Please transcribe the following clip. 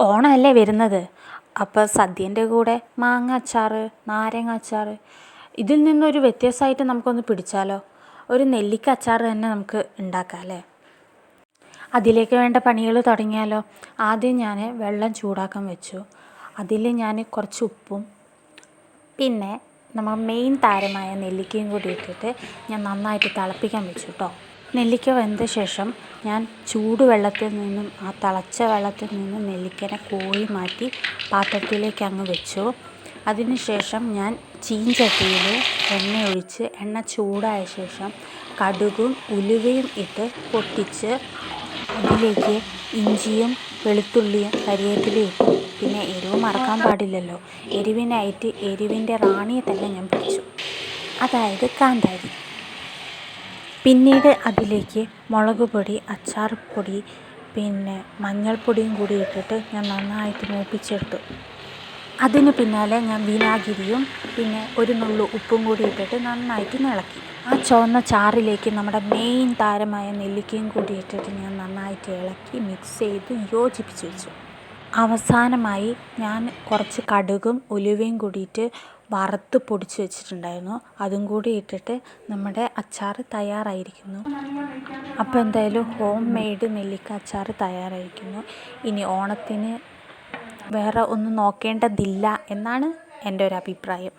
ഓണമല്ലേ വരുന്നത്. അപ്പോൾ സദ്യേൻ്റെ കൂടെ മാങ്ങ അച്ചാർ, നാരങ്ങ അച്ചാർ, ഇതിൽ നിന്നൊരു വ്യത്യാസമായിട്ട് നമുക്കൊന്ന് പിടിച്ചാലോ? ഒരു നെല്ലിക്ക അച്ചാർ തന്നെ നമുക്ക് ഉണ്ടാക്കാം അല്ലേ? അതിലേക്ക് വേണ്ട പണികൾ തുടങ്ങിയാലോ? ആദ്യം ഞാൻ വെള്ളം ചൂടാക്കാൻ വെച്ചു. അതിൽ ഞാൻ കുറച്ച് ഉപ്പും പിന്നെ നമ്മൾ മെയിൻ താരമായ നെല്ലിക്കയും കൂടി ഇട്ടിട്ട് ഞാൻ നന്നായിട്ട് തിളപ്പിക്കാൻ വെച്ചു കേട്ടോ. നെല്ലിക്ക വെന്ത ശേഷം ഞാൻ ചൂടുവെള്ളത്തിൽ നിന്നും ആ തിളച്ച വെള്ളത്തിൽ നിന്നും നെല്ലിക്കനെ കോരി മാറ്റി പാത്രത്തിലേക്ക് അങ്ങ് വെച്ചു. അതിനുശേഷം ഞാൻ ചീഞ്ചട്ടിയിൽ എണ്ണ ഒഴിച്ച് എണ്ണ ചൂടായ ശേഷം കടുകും ഉലുവയും ഇട്ട് പൊട്ടിച്ച് അതിലേക്ക് ഇഞ്ചിയും വെളുത്തുള്ളിയും കരിവേപ്പിലയും ഇട്ടു. പിന്നെ എരിവ് മറക്കാൻ പാടില്ലല്ലോ. എരിവിനായിട്ട് എരിവിൻ്റെ റാണിയെ തന്നെ ഞാൻ പിടിച്ചു, അതായത് കാന്താരി. പിന്നീട് അതിലേക്ക് മുളക് പൊടി, അച്ചാർ പൊടി, പിന്നെ മഞ്ഞൾപ്പൊടിയും കൂടി ഇട്ടിട്ട് ഞാൻ നന്നായിട്ട് മൂപ്പിച്ചെടുത്തു. അതിന് പിന്നാലെ ഞാൻ വിനാഗിരിയും പിന്നെ ഒരു നുള്ളു ഉപ്പും കൂടി ഇട്ടിട്ട് നന്നായിട്ട് ഇളക്കി. ആ ചുവന്ന ചാറിലേക്ക് നമ്മുടെ മെയിൻ താരമായ നെല്ലിക്കയും കൂടി ഇട്ടിട്ട് ഞാൻ നന്നായിട്ട് ഇളക്കി മിക്സ് ചെയ്ത് യോജിപ്പിച്ച് വെച്ചു. അവസാനമായി ഞാൻ കുറച്ച് കടുകും ഉലുവയും കൂടിയിട്ട് വറുത്ത് പൊടിച്ച് വെച്ചിട്ടുണ്ടായിരുന്നു. അതും കൂടി ഇട്ടിട്ട് നമ്മുടെ അച്ചാർ തയ്യാറായിരിക്കുന്നു. അപ്പോൾ എന്തായാലും ഹോം മെയ്ഡ് നെല്ലിക്ക അച്ചാർ തയ്യാറായിരിക്കുന്നു. ഇനി ഓണത്തിന് വേറെ ഒന്നും നോക്കേണ്ടതില്ല എന്നാണ് എൻ്റെ ഒരു അഭിപ്രായം.